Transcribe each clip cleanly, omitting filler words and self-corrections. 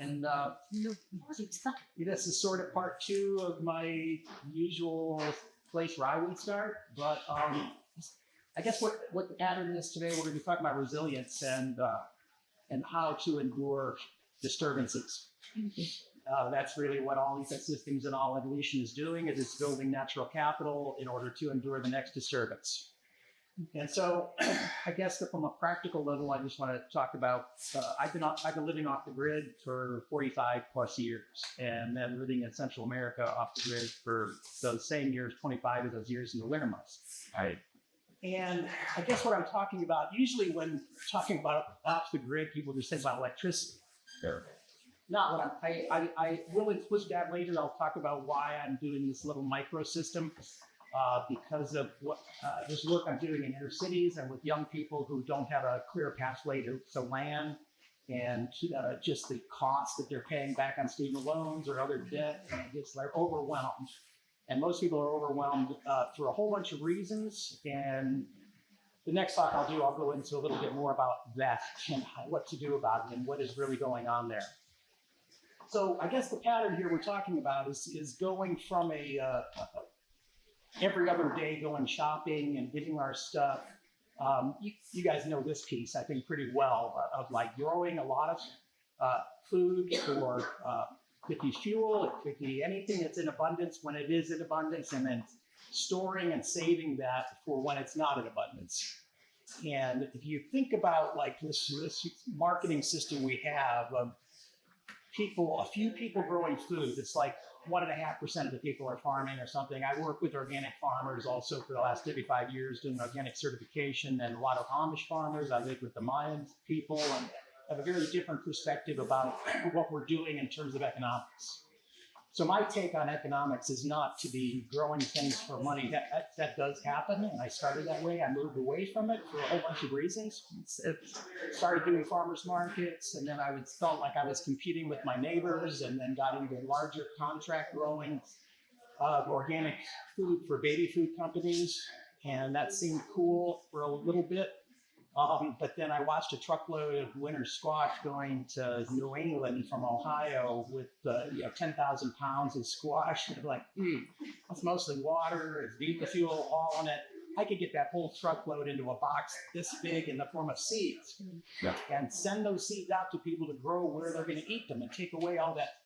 And this is sort of part two of my usual place where I would start. But I guess what added to this today, we're going to be talking about resilience and how to endure disturbances. That's really what all ecosystems and all evolution is doing, is it's building natural capital in order to endure the next disturbance. And so I guess that from a practical level, I just want to talk about, I've been living off the grid for 45 plus years, and then living in Central America off the grid for those same years, 25 of those years in the winter months. Right. And I guess what I'm talking about, usually when talking about off the grid, people just think about electricity. Sure. Not what I will include that later. I'll talk about why I'm doing this little microsystem. Because of what this work I'm doing in inner cities and with young people who don't have a clear pathway to land, and just the cost that they're paying back on student loans or other debt, and they're overwhelmed. And most people are overwhelmed for a whole bunch of reasons. And the next talk I'll go into a little bit more about that and what to do about it and what is really going on there. So I guess the pattern here we're talking about is going from every other day going shopping and getting our stuff. You guys know this piece, I think, pretty well, of like growing a lot of food for it could be fuel, it could be anything that's in abundance when it is in abundance, and then storing and saving that for when it's not in abundance. And if you think about like this marketing system we have of a few people growing food, it's like 1.5% of the people are farming or something. I work with organic farmers also for the last 55 years doing organic certification, and a lot of Amish farmers. I live with the Mayan people and have a very different perspective about what we're doing in terms of economics. So my take on economics is not to be growing things for money. That does happen, and I started that way. I moved away from it for a whole bunch of reasons. Started doing farmers markets, and then I felt like I was competing with my neighbors, and then got into larger contract growing of organic food for baby food companies, and that seemed cool for a little bit. But then I watched a truckload of winter squash going to New England from Ohio with 10,000 pounds of squash. And like, that's mostly water, it's diesel fuel, all in it. I could get that whole truckload into a box this big in the form of seeds, and send those seeds out to people to grow where they're going to eat them, and take away all that,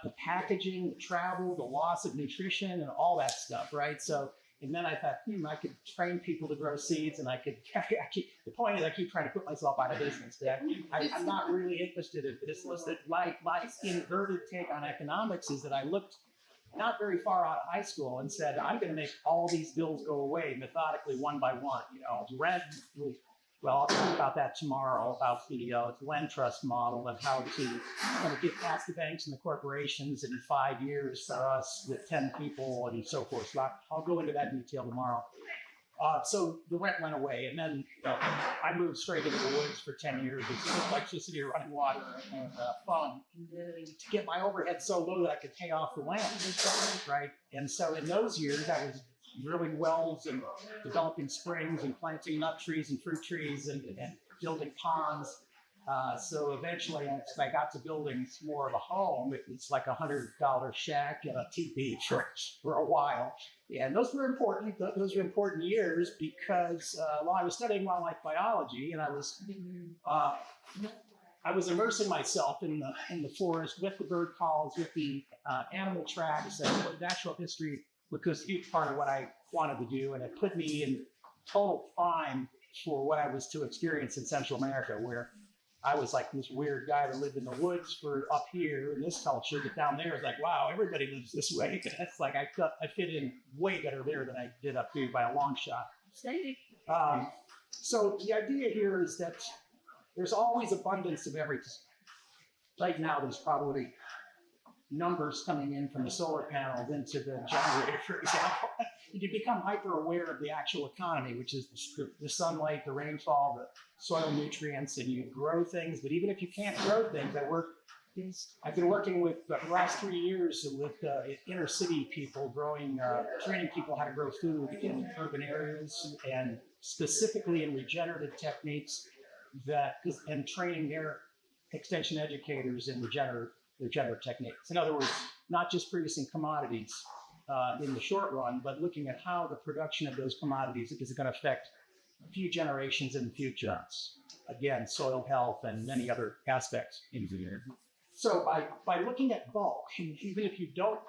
the packaging, the travel, the loss of nutrition, and all that stuff, right? So. And then I thought, I could train people to grow seeds, and the point is I keep trying to put myself out of business. I'm not really interested in this. My inverted take on economics is that I looked not very far out of high school and said, I'm going to make all these bills go away methodically one by one. Rent. Well, I'll talk about that tomorrow, about the land trust model and how to get past the banks and the corporations in 5 years for us with 10 people and so forth. So I'll go into that detail tomorrow. So the rent went away, and then I moved straight into the woods for 10 years with electricity, running water, and fun to get my overhead so low that I could pay off the land, right? And so in those years, I was drilling wells and developing springs and planting nut trees and fruit trees and building ponds. So eventually, as I got to building more of a home, it's like $100 shack and a teepee for a while. And those were important. Those were important years because I was studying wildlife biology, and I was immersing myself in the forest with the bird calls, with the animal tracks, and natural history, because it's part of what I wanted to do, and it put me in total prime for what I was to experience in Central America, where I was like this weird guy that lived in the woods for up here in this culture, but down there it's like, wow, everybody lives this way. It's like I fit in way better there than I did up here by a long shot. So the idea here is that there's always abundance of everything. Right now, there's probably numbers coming in from the solar panels into the generator, for example. You become hyper aware of the actual economy, which is the sunlight, the rainfall, the soil nutrients, and you grow things. But even if you can't grow things, I've been working with the last 3 years with inner city people, training people how to grow food in urban areas, and specifically in regenerative techniques and training their extension educators in regenerative techniques. In other words, not just producing commodities in the short run, but looking at how the production of those commodities is going to affect a few generations in the future. Again, soil health and many other aspects. So by looking at bulk, even if you don't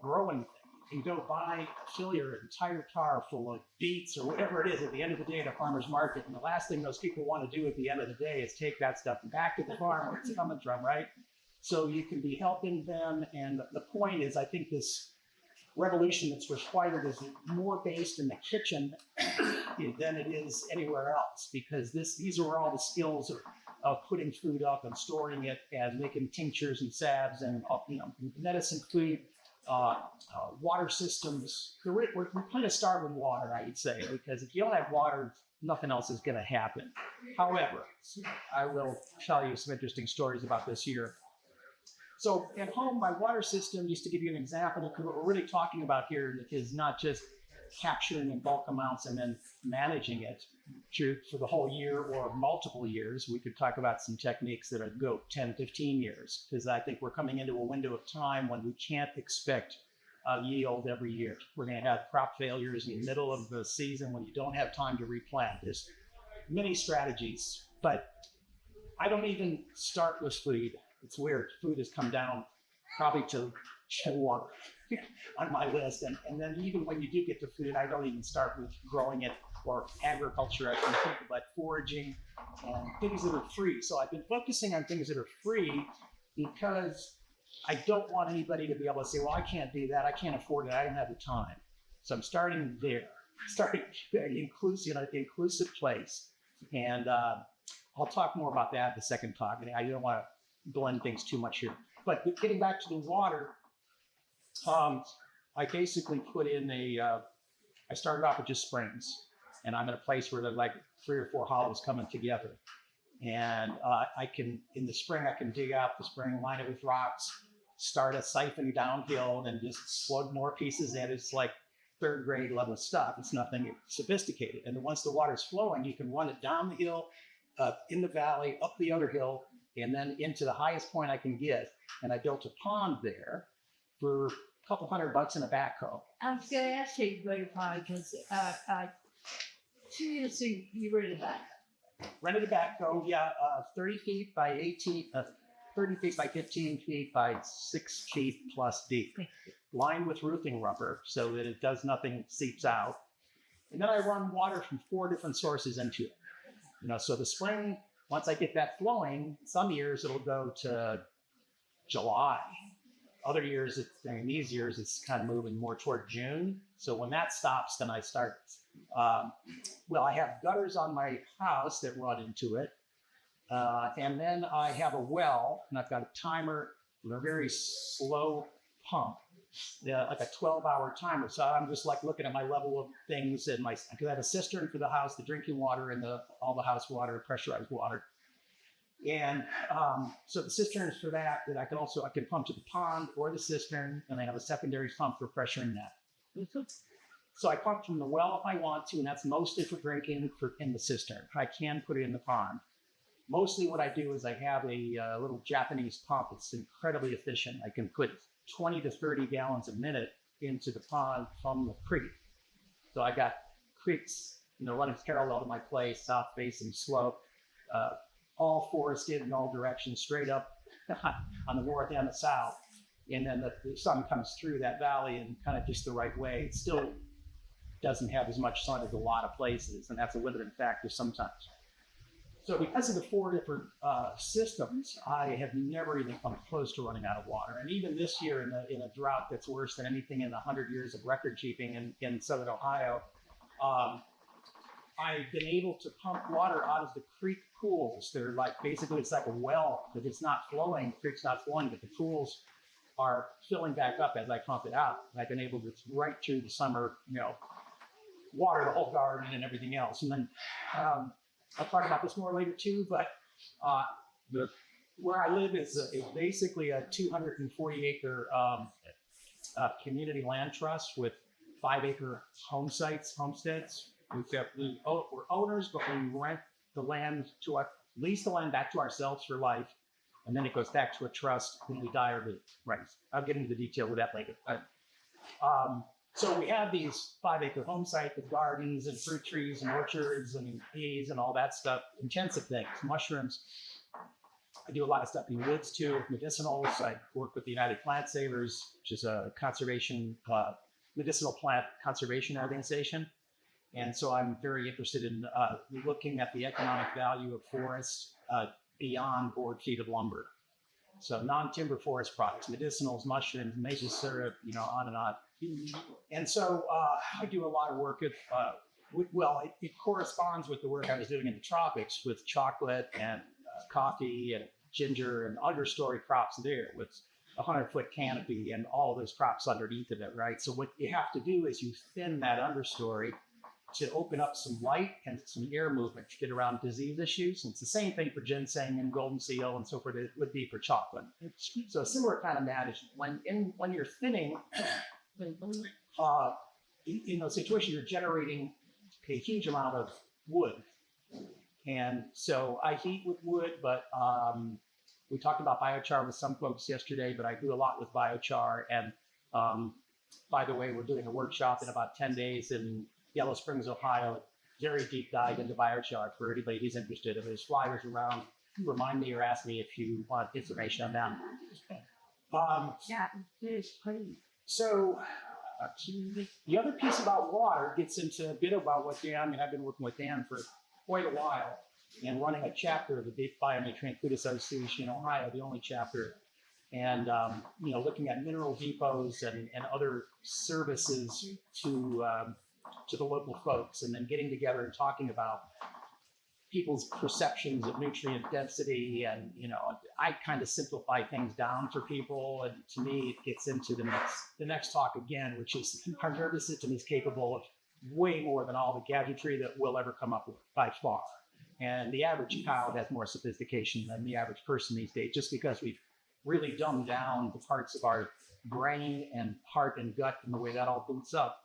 grow anything, you go buy, fill your entire car full of beets or whatever it is at the end of the day at a farmer's market. And the last thing those people want to do at the end of the day is take that stuff back to the farm where it's coming from, right? So you can be helping them. And the point is, I think this revolution that's required is more based in the kitchen than it is anywhere else, because these are all the skills of putting food up and storing it and making tinctures and salves and medicine food. Water systems. We're kind of starved with water, I would say, because if you don't have water, nothing else is going to happen. However, I will tell you some interesting stories about this year. So at home, my water system, just to give you an example, what we're really talking about here is not just capturing in bulk amounts and then managing it for the whole year or multiple years. We could talk about some techniques that would go 10, 15 years, because I think we're coming into a window of time when we can't expect yield every year. We're going to have crop failures in the middle of the season when you don't have time to replant. There's many strategies, but I don't even start with food. It's weird. Food has come down probably to 4 on my list. And then even when you do get to food, I don't even start with growing it or agriculture. I can think about foraging and things that are free. So I've been focusing on things that are free because I don't want anybody to be able to say, well, I can't do that. I can't afford it. I don't have the time. So I'm starting there, starting inclusive, inclusive place. And I'll talk more about that in the second talk. I don't want to blend things too much here. But getting back to the water, I basically put in I started off with just springs, and I'm in a place where there's like 3 or 4 hollows coming together. And in the spring, I can dig out the spring, line it with rocks, start a siphon downhill, and just plug more pieces in. It's like 3rd grade level stuff. It's nothing sophisticated. And then once the water's flowing, you can run it down the hill, in the valley, up the other hill, and then into the highest point I can get. And I built a pond there for a couple $100 in a backhoe. I was going to ask you to go to pond because 2 years ago you were in the back. Rented a backhoe, 30 feet by 18, 30 feet by 15 feet by 6 feet plus deep, lined with roofing rubber so that it does nothing, seeps out. And then I run water from 4 different sources into it. So the spring, once I get that flowing, some years it'll go to July. Other years, these years, it's kind of moving more toward June. So when that stops, then I start. I have gutters on my house that run into it. And then I have a well, and I've got a timer with a very slow pump, like a 12-hour timer. So I'm just like looking at my level of things and because I have a cistern for the house, the drinking water and all the house water, pressurized water. And so the cistern is for that I can pump to the pond or the cistern, and I have a secondary pump for pressuring that. So I pump from the well if I want to, and that's mostly for drinking in the cistern. I can put it in the pond. Mostly what I do is I have a little Japanese pump. It's incredibly efficient. I can put 20 to 30 gallons a minute into the pond from the creek. So I got creeks, running parallel to my place, south facing slope, all forested in all directions, straight up on the north and the south. And then the sun comes through that valley in kind of just the right way. It still doesn't have as much sun as a lot of places, and that's a limiting factor sometimes. So because of the 4 different systems, I have never even come close to running out of water. And even this year in a drought that's worse than anything in the 100 years of record keeping in Southern Ohio, I've been able to pump water out of the creek pools. They're basically it's like a well, because it's not flowing, the creek's not flowing, but the pools are filling back up as I pump it out. And I've been able to right through the summer, water the whole garden and everything else. And then I'll talk about this more later too, but where I live is basically a 240-acre community land trust with 5-acre homesteads. We're owners, but we rent the land lease the land back to ourselves for life, and then it goes back to a trust when we die or leave. Right. I'll get into the detail with that later. So we have these 5-acre home site with gardens and fruit trees and orchards and bees and all that stuff, intensive things, mushrooms. I do a lot of stuff in woods too, with medicinals. I work with the United Plant Savers, which is a conservation, medicinal plant conservation organization. And so I'm very interested in looking at the economic value of forests beyond board feet of lumber. So non-timber forest products, medicinals, mushrooms, maple syrup, on and on. And so I do a lot of work with, it corresponds with the work I was doing in the tropics with chocolate and coffee and ginger and understory crops there with a 100-foot canopy and all those crops underneath of it, right? So what you have to do is you thin that understory to open up some light and some air movement to get around disease issues. And it's the same thing for ginseng and golden seal and so forth. It would be for chocolate. So a similar kind of management. When you're thinning, in those situations, you're generating a huge amount of wood. And so I heat with wood, but we talked about biochar with some folks yesterday, but I do a lot with biochar. And by the way, we're doing a workshop in about 10 days in Yellow Springs, Ohio, very deep dive into biochar for anybody who's interested. If there's flyers around, remind me or ask me if you want information on that. So the other piece about water gets into a bit about what Dan, I've been working with Dan for quite a while and running a chapter of the Deep Bionutrient Food Association in Ohio, the only chapter, and looking at mineral depots and other services to the local folks, and then getting together and talking about people's perceptions of nutrient density. And I kind of simplify things down for people, and to me it gets into the next talk again, which is our nervous system is capable of way more than all the gadgetry that we'll ever come up with by far. And the average cow has more sophistication than the average person these days, just because we've really dumbed down the parts of our brain and heart and gut and the way that all boots up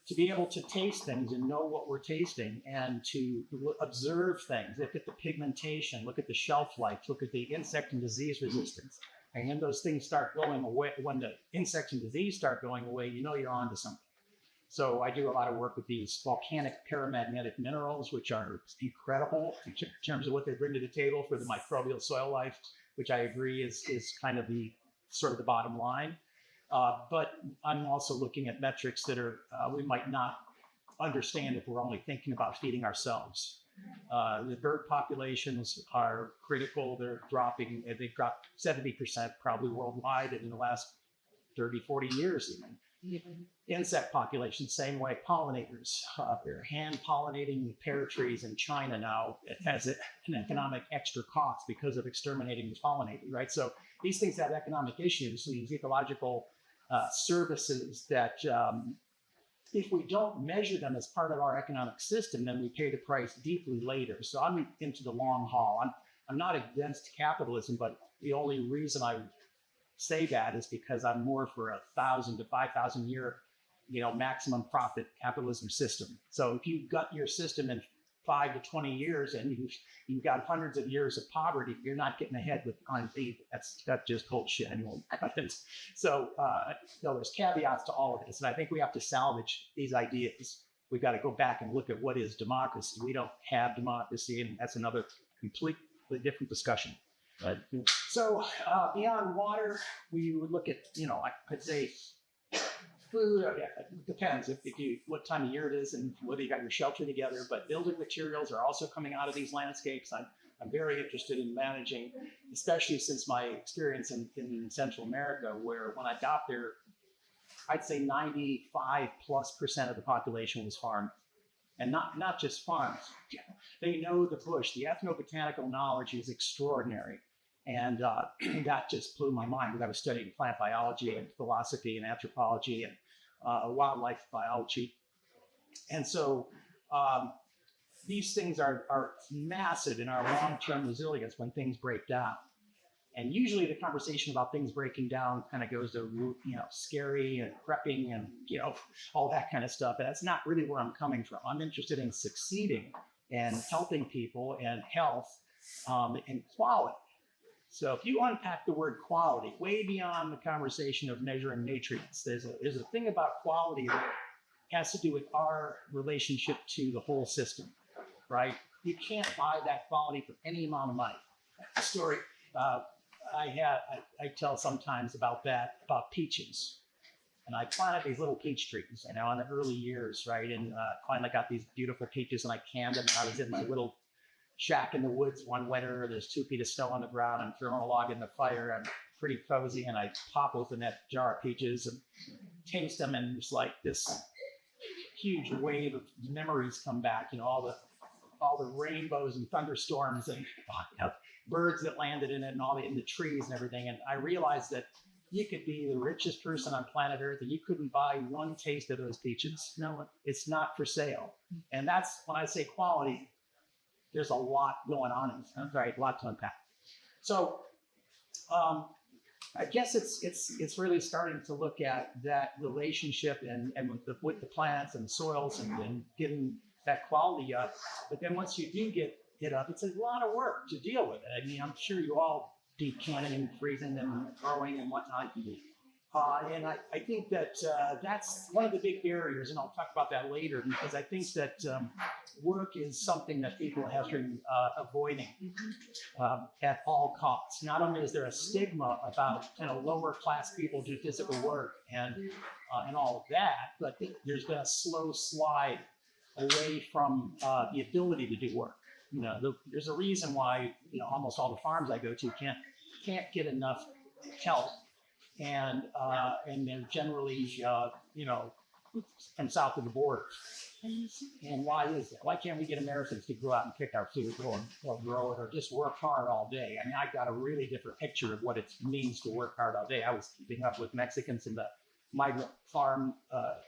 to be able to taste things and know what we're tasting, and to observe things, look at the pigmentation, look at the shelf life, look at the insect and disease resistance. And when those things start going away, when the insects and disease start going away, you're onto something. So I do a lot of work with these volcanic paramagnetic minerals, which are incredible in terms of what they bring to the table for the microbial soil life, which I agree is kind of the bottom line. But I'm also looking at metrics that are we might not understand if we're only thinking about feeding ourselves. The bird populations are critical. They're dropping. They've dropped 70% probably worldwide in the last 30, 40 years even. Insect populations, same way. Pollinators, they're hand pollinating pear trees in China now. It has an economic extra cost because of exterminating the pollinator, right? So these things have economic issues. These ecological services that if we don't measure them as part of our economic system, then we pay the price deeply later. So I'm into the long haul. I'm not against capitalism, but the only reason I say that is because I'm more for 1,000 to 5,000 year, maximum profit capitalism system. So if you gut your system in 5 to 20 years and you've got hundreds of years of poverty, you're not getting ahead with that's just bullshit. So there's caveats to all of this, and I think we have to salvage these ideas. We've got to go back and look at what is democracy. We don't have democracy, and that's another completely different discussion. Right. So beyond water, we would look at, I'd say food. It depends if what time of year it is and whether you got your shelter together. But building materials are also coming out of these landscapes. I'm very interested in managing, especially since my experience in Central America, where when I got there, I'd say 95+% of the population was farmed. And not just farms. They know the bush. The ethnobotanical knowledge is extraordinary. And that just blew my mind, because I was studying plant biology and philosophy and anthropology and wildlife biology. And so these things are massive in our long-term resilience when things break down. And usually the conversation about things breaking down kind of goes to, scary and prepping and, all that kind of stuff. And that's not really where I'm coming from. I'm interested in succeeding and helping people and health and quality. So if you unpack the word quality, way beyond the conversation of measuring nutrients, there's a thing about quality that has to do with our relationship to the whole system, right? You can't buy that quality for any amount of money. The story I tell sometimes about peaches. And I planted these little peach trees, in the early years, right? And finally got these beautiful peaches, and I canned them. And I was in my little shack in the woods one winter. There's 2 feet of snow on the ground. I'm throwing a log in the fire. I'm pretty cozy, and I pop open that jar of peaches and taste them, and it's like this huge wave of memories come back. All the rainbows and thunderstorms and birds that landed in it, and all in the trees and everything. And I realized that you could be the richest person on planet Earth, and you couldn't buy one taste of those peaches. No, it's not for sale. And that's when I say quality. There's a lot going on in this, right? A lot to unpack. So I guess it's really starting to look at that relationship and with the plants and the soils and getting that quality up. But then once you do get it up, it's a lot of work to deal with it. I mean, I'm sure you all deep canning and freezing and growing and whatnot. And I think that that's one of the big barriers, and I'll talk about that later, because I think that work is something that people have been avoiding at all costs. Not only is there a stigma about lower class people do physical work and all of that, but there's been a slow slide away from the ability to do work. There's a reason why almost all the farms I go to can't get enough help. And they're generally, from south of the border. And why is that? Why can't we get Americans to go out and pick our food or grow it or just work hard all day? I mean, I got a really different picture of what it means to work hard all day. I was keeping up with Mexicans in the migrant farm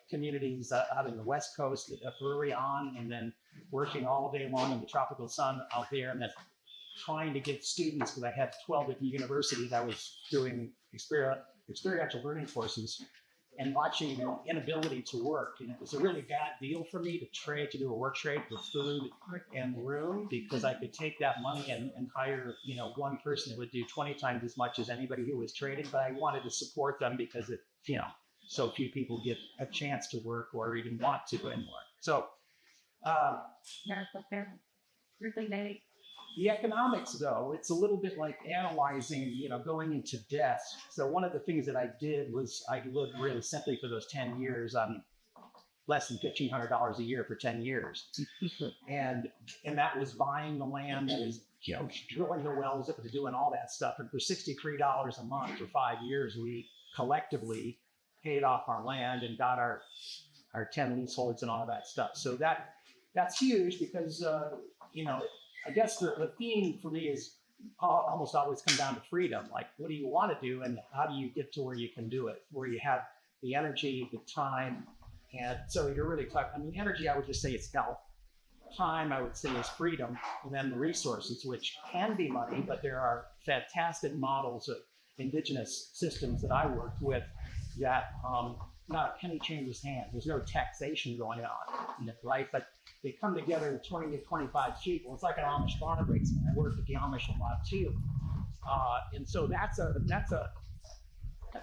communities out in the West Coast early on, and then working all day long in the tropical sun out there, and then trying to get students, because I had 12 different universities. I was doing experiential learning courses and watching the inability to work. And it was a really bad deal for me to do a work trade for food and room, because I could take that money and hire, one person that would do 20 times as much as anybody who was trading. But I wanted to support them because so few people get a chance to work or even want to anymore. So, the economics, though, it's a little bit like analyzing, going into debt. So one of the things that I did was I lived really simply for those 10 years on less than $1,500 a year for 10 years. And that was buying the land, that was, drilling the wells, doing all that stuff. And for $63 a month for 5 years, we collectively paid off our land and got our 10 leaseholds and all that stuff. So that's huge because, I guess the theme for me is almost always come down to freedom. Like, what do you want to do, and how do you get to where you can do it, where you have the energy, the time? And so you're really talking, energy, I would just say it's health. Time, I would say, is freedom. And then the resources, which can be money, but there are fantastic models of indigenous systems that I worked with that not a penny changes hands. There's no taxation going on, right? But they come together with 20 to 25 people. It's like an Amish farm race. I work with the Amish a lot too. And so that's a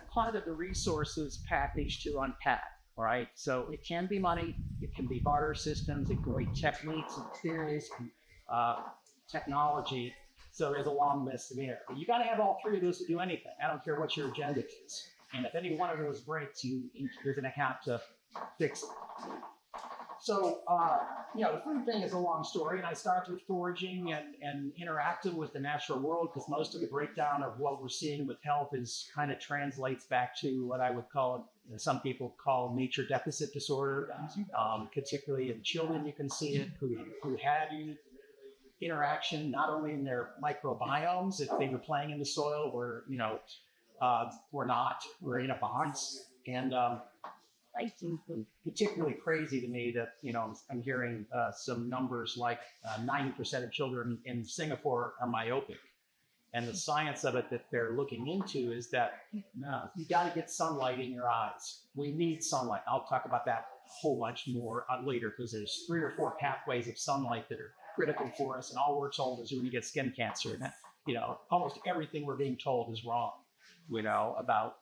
part of the resources package to unpack, right? So it can be money, it can be barter systems, it can be techniques and theories, technology. So there's a long list there. But you got to have all three of those to do anything. I don't care what your agenda is. And if any one of those breaks, you're going to have to fix it. So, the food thing is a long story, and I started with foraging and interacting with the natural world, because most of the breakdown of what we're seeing with health is kind of translates back to what I would call, some people call nature deficit disorder, particularly in children. You can see it who had interaction not only in their microbiomes, if they were playing in the soil, or not, or in a box, and particularly crazy to me that, I'm hearing some numbers like 90% of children in Singapore are myopic. And the science of it that they're looking into is that you got to get sunlight in your eyes. We need sunlight. I'll talk about that a whole bunch more later, because there's 3 or 4 pathways of sunlight that are critical for us, and all we're told is you're going to get skin cancer. And, almost everything we're being told is wrong, about,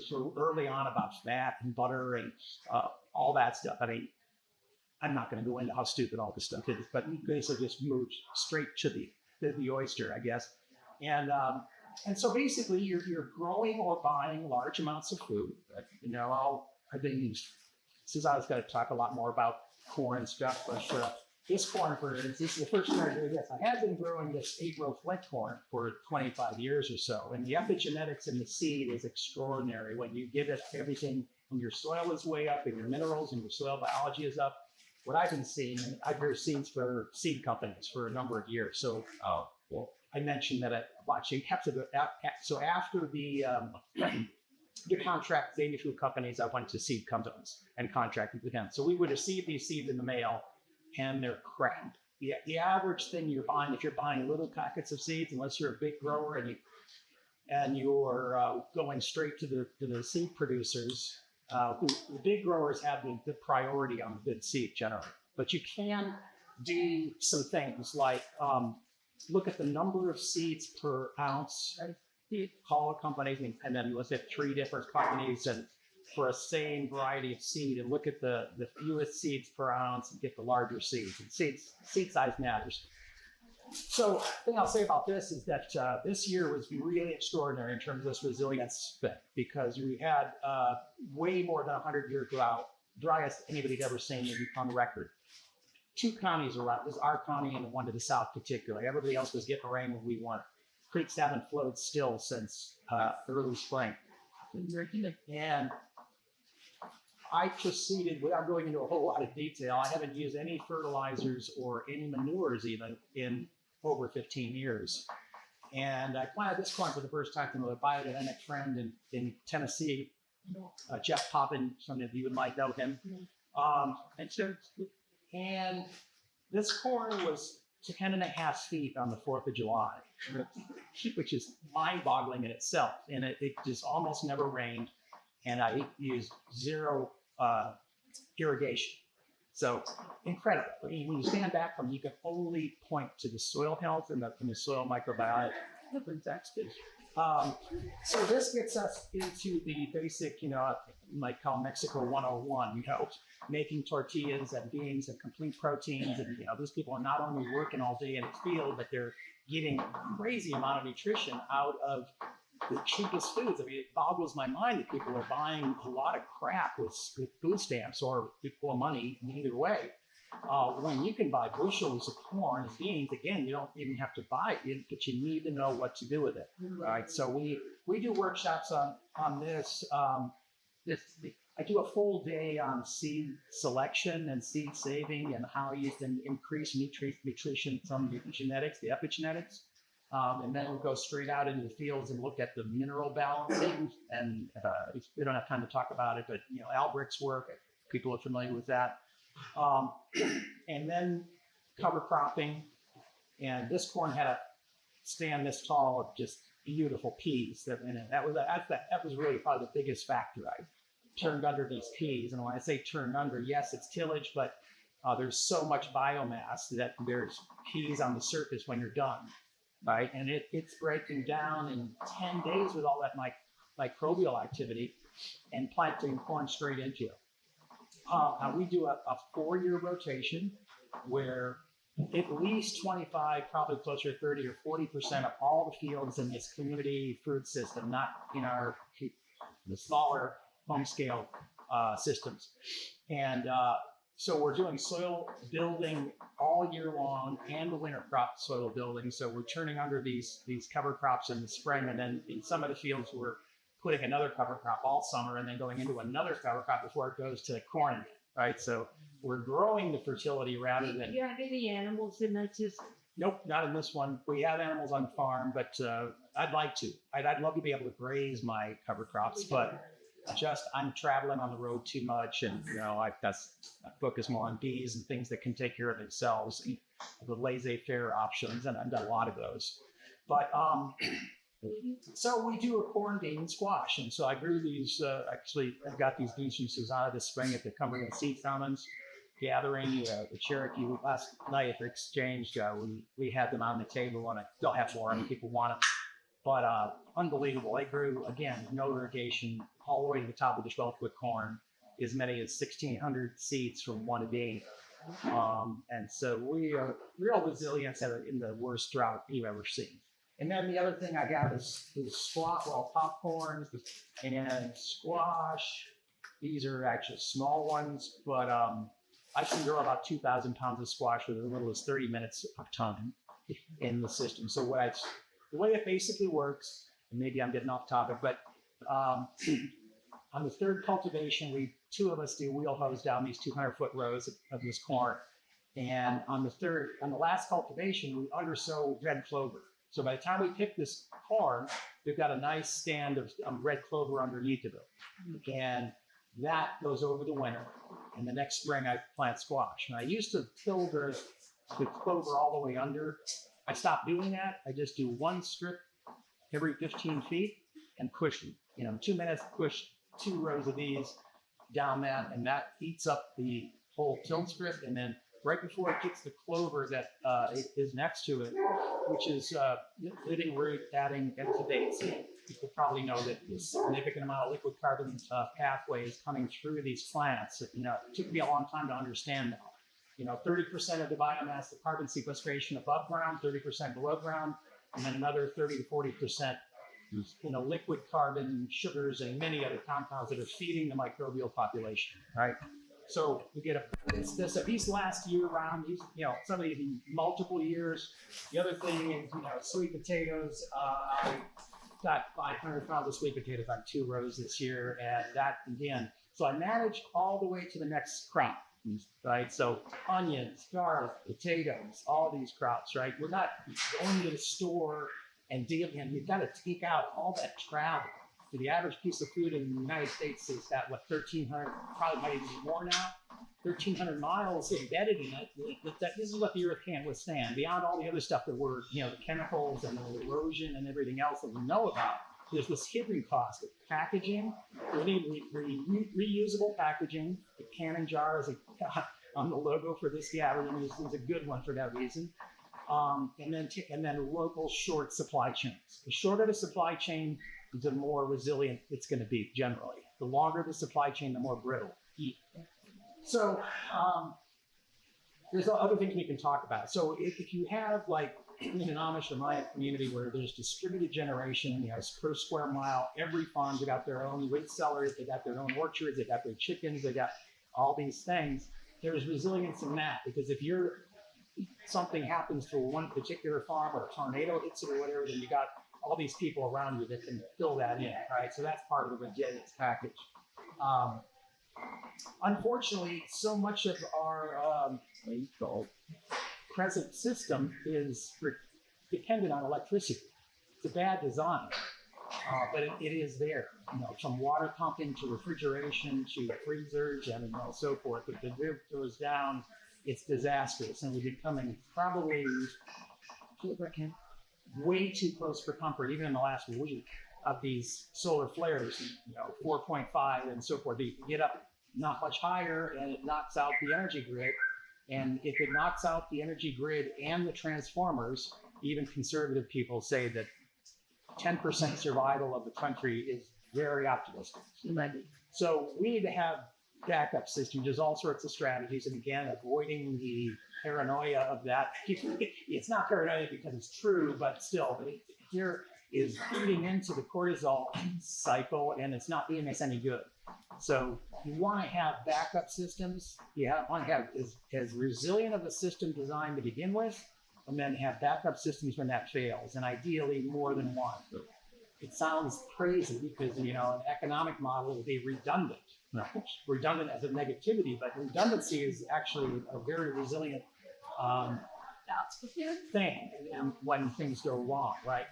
so early on about fat and butter and all that stuff. I mean, I'm not going to go into how stupid all this stuff is, but basically just move straight to the oyster, I guess. And so basically you're growing or buying large amounts of food. I've been used, since I was going to talk a lot more about corn stuff, but this corn, for instance, this is the first time I'm doing this. I have been growing this 8-row flint corn for 25 years or so, and the epigenetics in the seed is extraordinary. When you give it everything, when your soil is way up and your minerals and your soil biology is up, what I've been seeing, and I've grew seeds for seed companies for a number of years. So, I mentioned that you have to go. So after the contract with the food companies, I went to seed companies and contracted with them. So we would receive these seeds in the mail, and they're crap. The average thing you're buying, if you're buying little packets of seeds, unless you're a big grower and you're going straight to the seed producers. The big growers have the priority on the good seed generally, but you can do some things like look at the number of seeds per ounce. Call a company and then let's have 3 different companies and for a same variety of seed and look at the fewest seeds per ounce and get the larger seeds. And seed size matters. So the thing I'll say about this is that this year was really extraordinary in terms of this resilience thing because we had way more than 100-year drought, driest anybody's ever seen on the record. 2 counties around, it was our county and the one to the south particularly. Everybody else was getting rain when we weren't. Creeks haven't flowed still since early spring. And I proceeded, without going into a whole lot of detail, I haven't used any fertilizers or any manures even in over 15 years. And I planted this corn for the first time from a biodynamic friend in Tennessee, Jeff Poppin, some of you might know him. And this corn was 10.5 feet on the 4th of July, which is mind-boggling in itself. And it just almost never rained. And I used 0 irrigation. So incredible. When you stand back from it, you can only point to the soil health and the soil microbiome. So this gets us into the basic, you might call Mexico 101, making tortillas and beans and complete proteins. And, these people are not only working all day in the field, but they're getting a crazy amount of nutrition out of the cheapest foods. I mean, it boggles my mind that people are buying a lot of crap with food stamps or equal money either way. When you can buy bushels of corn and beans, again, you don't even have to buy it, but you need to know what to do with it. Right? So we do workshops on this. I do a full day on seed selection and seed saving and how you can increase nutrition from the genetics, the epigenetics. And then we'll go straight out into the fields and look at the mineral balancing. And we don't have time to talk about it, but Albrecht's work, people are familiar with that. And then cover cropping. And this corn had a stand this tall of just beautiful peas. That was really probably the biggest factor. I turned under these peas. And when I say turned under, yes, it's tillage, but there's so much biomass that there's peas on the surface when you're done. Right, and it's breaking down in 10 days with all that microbial activity and planting corn straight into it. Now we do a 4-year rotation where at least 25, probably closer to 30 or 40% of all the fields in this community food system, not in the smaller home scale systems. And so we're doing soil building all year long and the winter crop soil building. So we're turning under these cover crops in the spring, and then in some of the fields we're putting another cover crop all summer and then going into another cover crop before it goes to corn, right? So we're growing the fertility rather than... Do you have any animals in that system? Nope, not in this one. We have animals on the farm, but I'd like to. I'd love to be able to graze my cover crops, but I'm traveling on the road too much, and I focus more on bees and things that can take care of themselves, the laissez-faire options, and I've done a lot of those. But so we do a corn, bean, squash, and so I grew these. Actually, I got these bean juices out of this spring at the Cumberland Seed Commons, gathering, the Cherokee last night at the exchange, we had them on the table, and I still have more if people want them. But unbelievable. They grew, again, no irrigation, all the way to the top of the 12-foot corn, as many as 1,600 seeds from one a day. And so we are real resilience in the worst drought you've ever seen. And then the other thing I got is squash, popcorns and squash. These are actually small ones, but I can grow about 2,000 pounds of squash with as little as 30 minutes of time in the system. So the way it basically works, and maybe I'm getting off topic, but on the third cultivation, two of us do wheel hose down these 200-foot rows of this corn. And on the last cultivation, we undersow red clover. So by the time we pick this corn, we've got a nice stand of red clover underneath of it. And that goes over the winter. And the next spring, I plant squash. And I used to till the clover all the way under. I stopped doing that. I just do one strip every 15 feet and push, 2 minutes, push 2 rows of these down that, and that eats up the whole tilt strip. And then right before it gets the clover that is next to it, which is living root adding ethnobotany. People probably know that a significant amount of liquid carbon pathway is coming through these plants. It took me a long time to understand that. 30% of the biomass, the carbon sequestration above ground, 30% below ground, and then another 30 to 40% liquid carbon, sugars, and many other compounds that are feeding the microbial population, right? So we get these last year round, some of these multiple years. The other thing is, sweet potatoes. I got 500 pounds of sweet potatoes on 2 rows this year, and that again. So I manage all the way to the next crop, right? So onions, garlic, potatoes, all these crops, right? We're not going to the store and dealing, and you've got to take out all that travel. So the average piece of food in the United States is that, 1,300, probably might even be more now, 1,300 miles embedded in it. This is what the earth can't withstand. Beyond all the other stuff that we're, the chemicals and the erosion and everything else that we know about, there's this hidden cost of packaging. We need reusable packaging. The canning jar is on the logo for this gathering is a good one for that reason. And then local short supply chains. The shorter the supply chain, the more resilient it's going to be generally. The longer the supply chain, the more brittle. So there's other things we can talk about. So if you have in an Amish or Maya community where there's distributed generation, per square mile, every farm's got their own wheat cellars, they got their own orchards, they got their chickens, they got all these things. There's resilience in that, because if something happens to one particular farm or a tornado hits it or whatever, then you got all these people around you that can fill that in, right? So that's part of the resilience package. Unfortunately, so much of our present system is dependent on electricity. It's a bad design, but it is there. From water pumping to refrigeration to freezers and so forth. If the grid goes down, it's disastrous, and we're becoming probably way too close for comfort, even in the last week, of these solar flares, 4.5 and so forth. You get up not much higher, and it knocks out the energy grid. And if it knocks out the energy grid and the transformers, even conservative people say that 10% survival of the country is very optimistic. So we need to have backup systems. There's all sorts of strategies, and again, avoiding the paranoia of that. It's not paranoia because it's true, but still, here is feeding into the cortisol cycle, and it's not doing us any good. So you want to have backup systems. You want to have as resilient of a system designed to begin with, and then have backup systems when that fails, and ideally more than one. It sounds crazy because, an economic model will be redundant. Redundant as a negativity, but redundancy is actually a very resilient thing when things go wrong, right?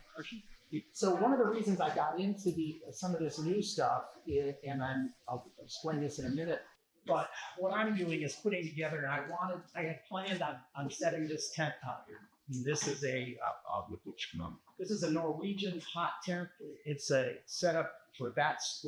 So one of the reasons I got into some of this new stuff, and I'll explain this in a minute, but what I'm doing is putting together, and I had planned on setting this tent out here. This is a Norwegian hot tent. It's a setup for bats,